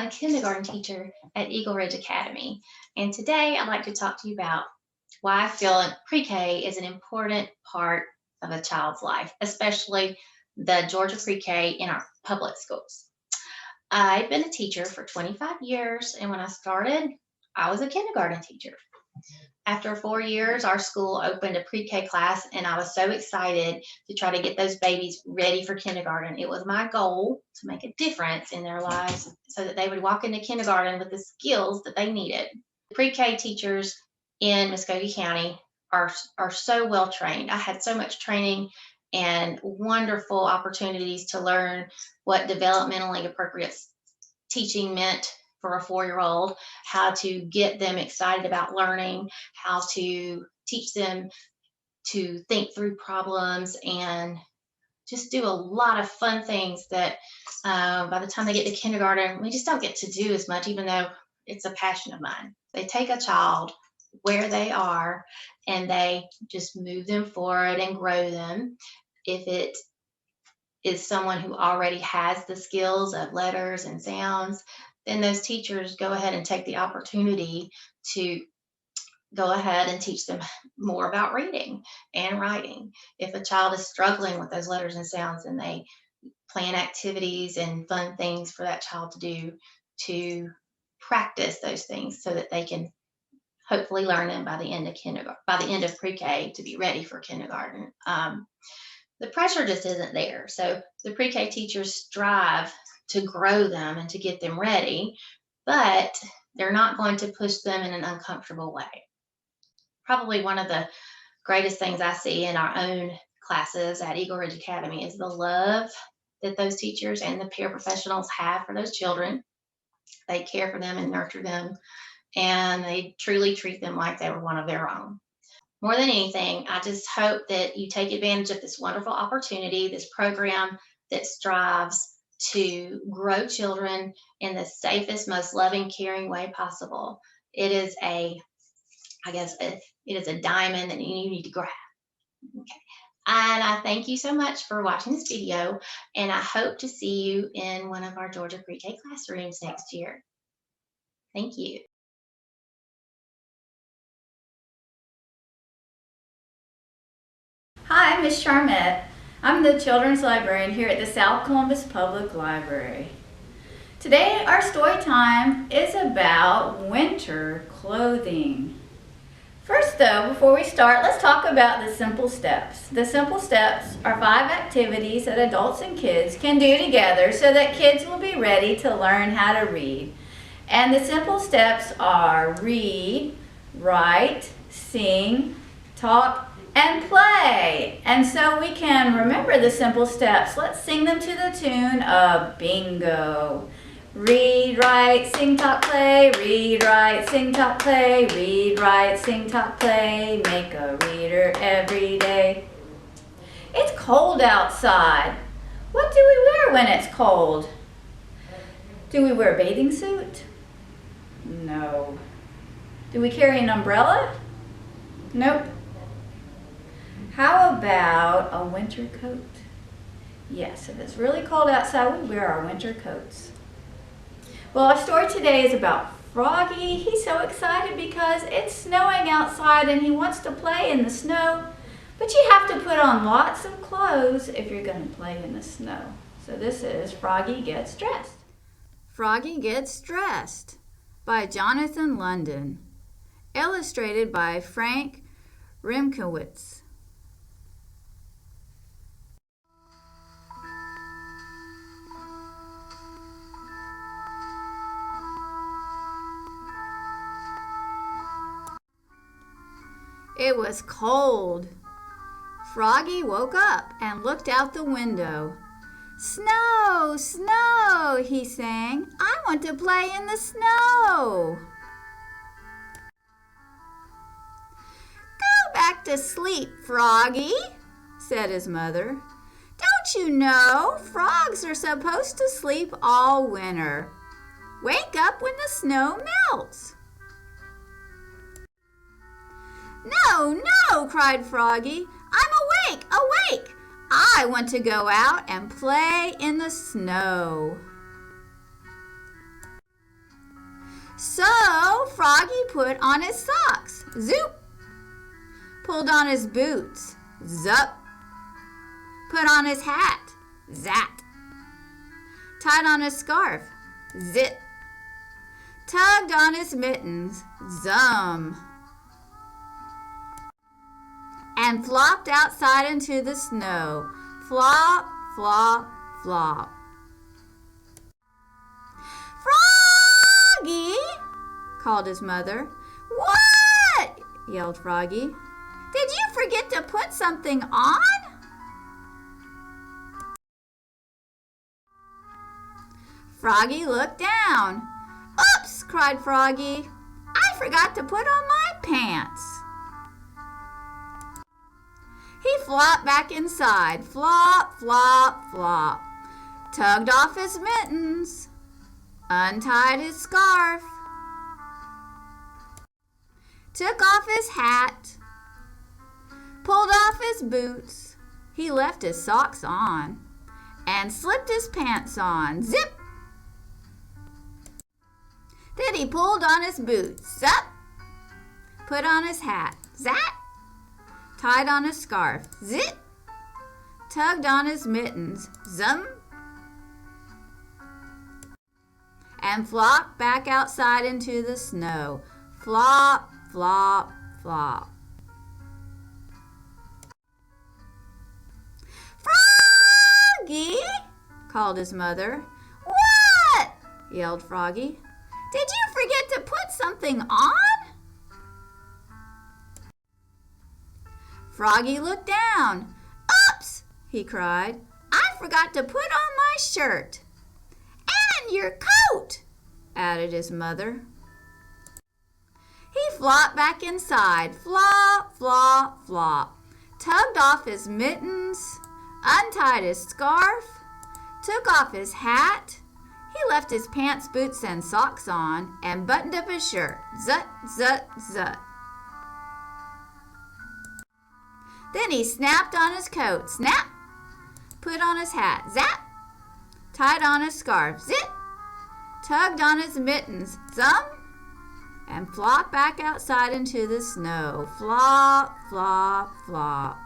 a kindergarten teacher at Eagle Ridge Academy, and today I'd like to talk to you about why I feel pre-K is an important part of a child's life, especially the Georgia pre-K in our public schools. I've been a teacher for 25 years, and when I started, I was a kindergarten teacher. After 4 years, our school opened a pre-K class, and I was so excited to try to get those babies ready for kindergarten. It was my goal to make a difference in their lives so that they would walk into kindergarten with the skills that they needed. Pre-K teachers in Muskogee County are so well trained. I had so much training and wonderful opportunities to learn what developmentally appropriate teaching meant for a 4-year-old, how to get them excited about learning, how to teach them to think through problems, and just do a lot of fun things that by the time they get to kindergarten, we just don't get to do as much, even though it's a passion of mine. They take a child where they are and they just move them forward and grow them. If it is someone who already has the skills of letters and sounds, then those teachers go ahead and take the opportunity to go ahead and teach them more about reading and writing. If a child is struggling with those letters and sounds, then they plan activities and fun things for that child to do to practice those things so that they can hopefully learn them by the end of kindergarten, by the end of pre-K, to be ready for kindergarten. The pressure just isn't there. So the pre-K teachers strive to grow them and to get them ready, but they're not going to push them in an uncomfortable way. Probably one of the greatest things I see in our own classes at Eagle Ridge Academy is the love that those teachers and the paraprofessionals have for those children. They care for them and nurture them, and they truly treat them like they were one of their own. More than anything, I just hope that you take advantage of this wonderful opportunity, this program that strives to grow children in the safest, most loving, caring way possible. It is it is a diamond that you need to grab. Okay. And I thank you so much for watching this video, and I hope to see you in one of our Georgia pre-K classrooms next year. Thank you. Hi, I'm Miss Charmette. I'm the Children's Librarian here at the South Columbus Public Library. Today our story time is about winter clothing. First though, before we start, let's talk about the simple steps. The simple steps are 5 activities that adults and kids can do together so that kids will be ready to learn how to read. And the simple steps are read, write, sing, talk, and play. And so we can remember the simple steps. Let's sing them to the tune of bingo. Read, write, sing, talk, play. Read, write, sing, talk, play. Read, write, sing, talk, play. Make a reader every day. It's cold outside. What do we wear when it's cold? Do we wear a bathing suit? No. Do we carry an umbrella? Nope. How about a winter coat? Yes, if it's really cold outside, we wear our winter coats. Well, our story today is about Froggy. He's so excited because it's snowing outside and he wants to play in the snow, but you have to put on lots of clothes if you're going to play in the snow. So this is Froggy Gets Dressed. Froggy Gets Dressed by Jonathan London. Illustrated by Frank Remkowitz. It was cold. Froggy woke up and looked out the window. Snow, snow, he sang. I want to play in the snow. Go back to sleep, Froggy, said his mother. Don't you know frogs are supposed to sleep all winter? Wake up when the snow melts. No, no, cried Froggy. I'm awake, awake. I want to go out and play in the snow. So Froggy put on his socks. Zoop! Pulled on his boots. Zup! Put on his hat. Zat! Tied on his scarf. Zit! Tugged on his mittens. Zum! And flopped outside into the snow. Flop, flop, flop. Froggy! Called his mother. What? Yelled Froggy. Did you forget to put something on? Froggy looked down. Oops, cried Froggy. I forgot to put on my pants. He flopped back inside. Flop, flop, flop. Tugged off his mittens. Untied his scarf. Took off his hat. Pulled off his boots. He left his socks on. And slipped his pants on. Zip! Then he pulled on his boots. Zup! Put on his hat. Zat! Tied on his scarf. Zit! Tugged on his mittens. Zum! And flopped back outside into the snow. Flop, flop, flop. Froggy! Called his mother. What? Yelled Froggy. Did you forget to put something on? Froggy looked down. Oops! He cried. I forgot to put on my shirt. And your coat, added his mother. He flopped back inside. Flop, flop, flop. Tugged off his mittens, untied his scarf, took off his hat. He left his pants, boots, and socks on and buttoned up his shirt. Zut, zut, zut. Then he snapped on his coat. Snap! Put on his hat. Zap! Tied on his scarf. Zip! Tugged on his mittens. Zum! And flopped back outside into the snow. Flop, flop, flop.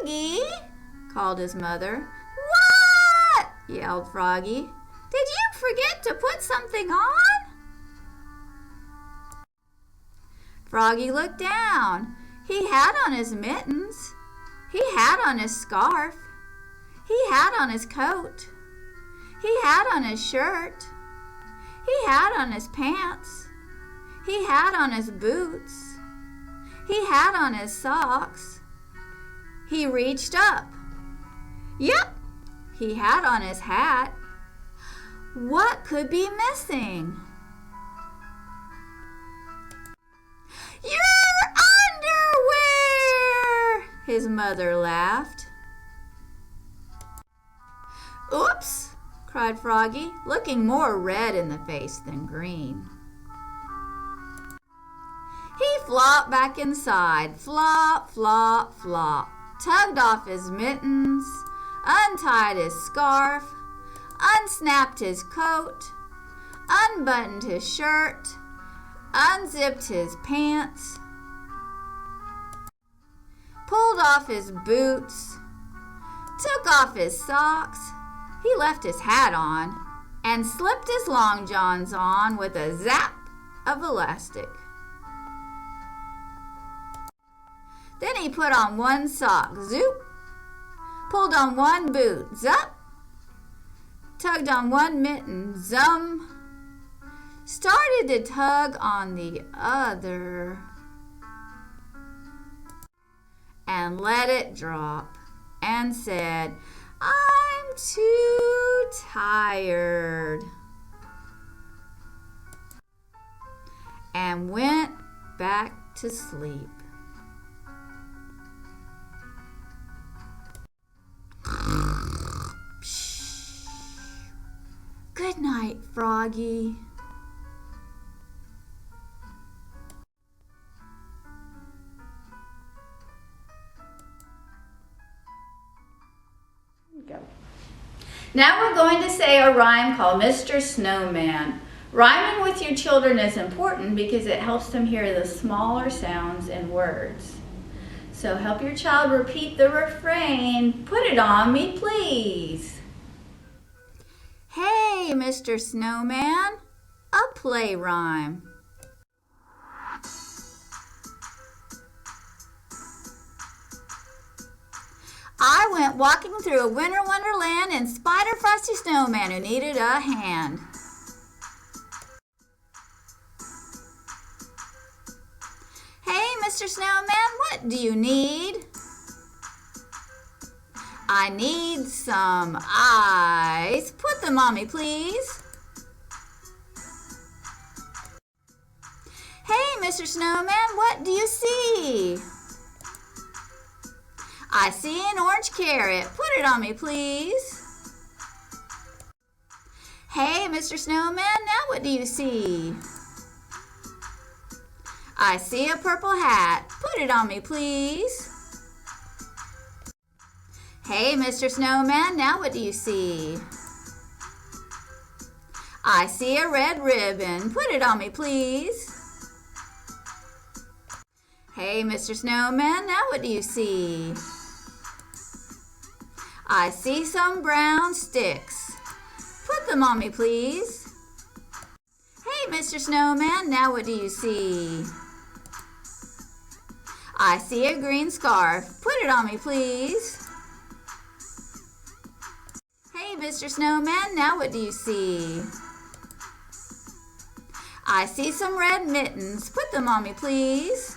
Froggy! Called his mother. What? Yelled Froggy. Did you forget to put something on? Froggy looked down. He had on his mittens. He had on his scarf. He had on his coat. He had on his shirt. He had on his pants. He had on his boots. He had on his socks. He reached up. Yep, he had on his hat. What could be missing? Your underwear! His mother laughed. Oops, cried Froggy, looking more red in the face than green. He flopped back inside. Flop, flop, flop. Tugged off his mittens, untied his scarf, unsnapped his coat, unbuttoned his shirt, unzipped his pants, pulled off his boots, took off his socks. He left his hat on and slipped his long johns on with a zap of elastic. Then he put on one sock, zoop, pulled on one boot, zup, tugged on one mitten, zum, started to tug on the other, and let it drop, and said, I'm too tired, and went back to sleep. Good night, Froggy. Go. Now we're going to say a rhyme called Mr. Snowman. Rhyming with your children is important because it helps them hear the smaller sounds in words. So help your child repeat the refrain. Put it on me, please. Hey, Mr. Snowman, a play rhyme. I went walking through a winter wonderland and spied a frosty snowman who needed a hand. Hey, Mr. Snowman, what do you need? I need some eyes. Put them on me, please. Hey, Mr. Snowman, what do you see? I see an orange carrot. Put it on me, please. Hey, Mr. Snowman, now what do you see? I see a purple hat. Put it on me, please. Hey, Mr. Snowman, now what do you see? I see a red ribbon. Put it on me, please. Hey, Mr. Snowman, now what do you see? I see some brown sticks. Put them on me, please. Hey, Mr. Snowman, now what do you see? I see a green scarf. Put it on me, please. Hey, Mr. Snowman, now what do you see? I see some red mittens. Put them on me, please.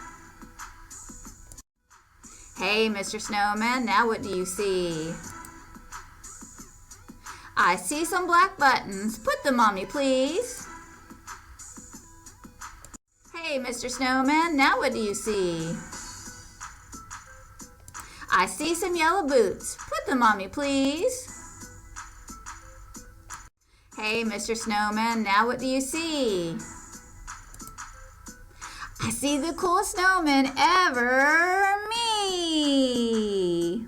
Hey, Mr. Snowman, now what do you see? I see some black buttons. Put them on me, please. Hey, Mr. Snowman, now what do you see? I see some yellow boots. Put them on me, please. Hey, Mr. Snowman, now what do you see? I see the coolest snowman ever, me.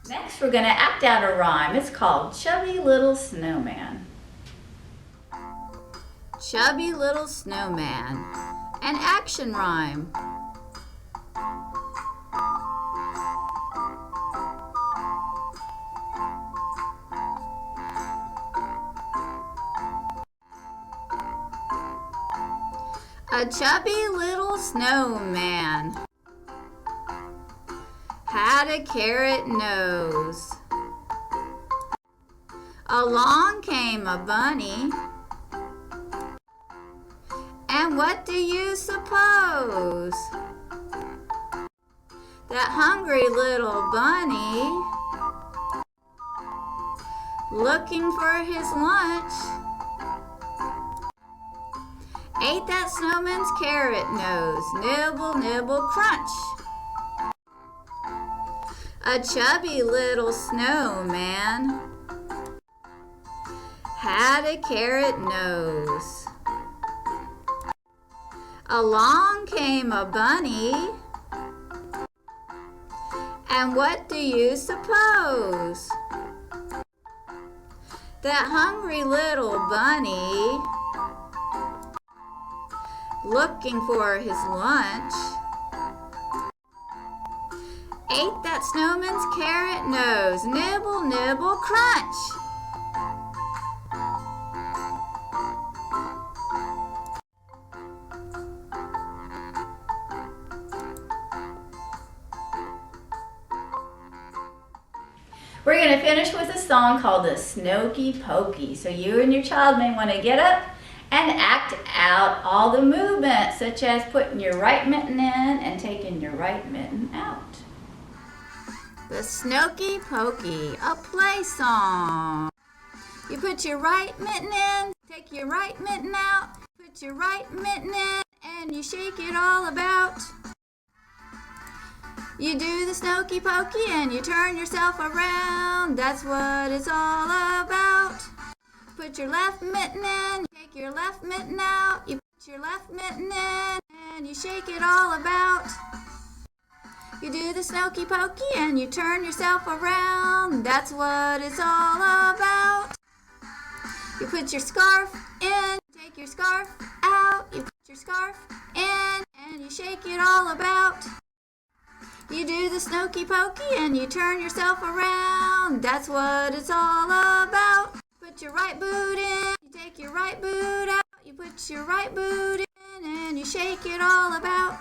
Next, we're going to act out a rhyme. It's called Chubby Little Snowman. Chubby Little Snowman, an action rhyme. A chubby little snowman had a carrot nose. Along came a bunny, and what do you suppose? That hungry little bunny, looking for his lunch, ate that snowman's carrot nose. Nibble, nibble, crunch. A chubby little snowman had a carrot nose. Along came a bunny, and what do you suppose? That hungry little bunny, looking for his lunch, ate that snowman's carrot nose. Nibble, nibble, crunch. We're going to finish with a song called the Snokey Pokey. So you and your child may want to get up and act out all the movements, such as putting your right mitten in and taking your right mitten out. The Snokey Pokey, a play song. You put your right mitten in, take your right mitten out, put your right mitten in, and you shake it all about. You do the Snokey Pokey and you turn yourself around. That's what it's all about. Put your left mitten in, take your left mitten out. You put your left mitten sitting in and you shake it all about. You do the Snokey Pokey and you turn yourself around. That's what it's all about. You put your scarf in, take your scarf out. You put your scarf in and you shake it all about. You do the Snokey Pokey and you turn yourself around. That's what it's all about. Put your right boot in, you take your right boot out. You put your right boot in and you shake it all about.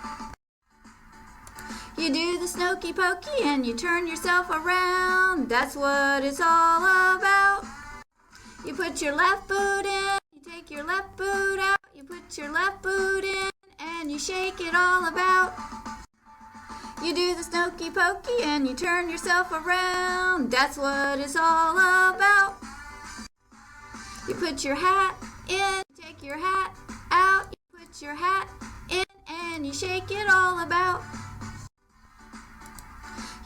You do the Snokey Pokey and you turn yourself around. That's what it's all about. You put your left boot in, you take your left boot out. You put your left boot in and you shake it all about. You do the Snokey Pokey and you turn yourself around. That's what it's all about. You put your hat in, take your hat out. You put your hat in and you shake it all about.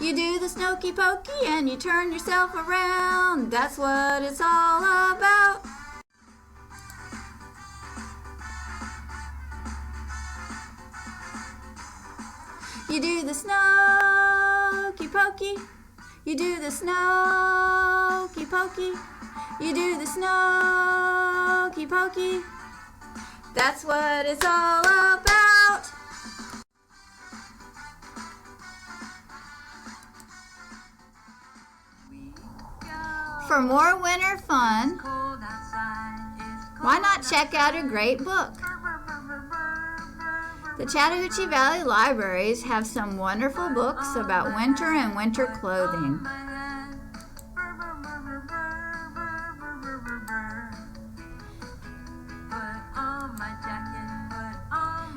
You do the Snokey Pokey and you turn yourself around. That's what it's all about. You do the Snokey Pokey. You do the Snokey Pokey. You do the Snokey Pokey. That's what it's all about. For more winter fun, why not check out a great book? The Chattahoochee Valley Libraries have some wonderful books about winter and winter clothing.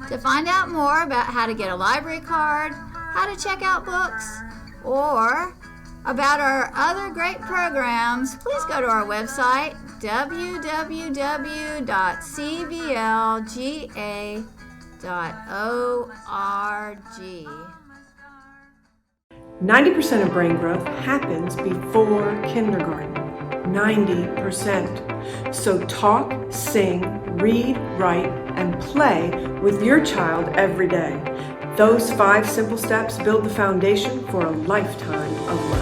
To find out more about how to get a library card, how to check out books, or about our other great programs, please go to our website, www.cvlga.org. 90% of brain growth happens before kindergarten. 90%. So talk, sing, read, write, and play with your child every day. Those 5 simple steps build the foundation for a lifetime of learning.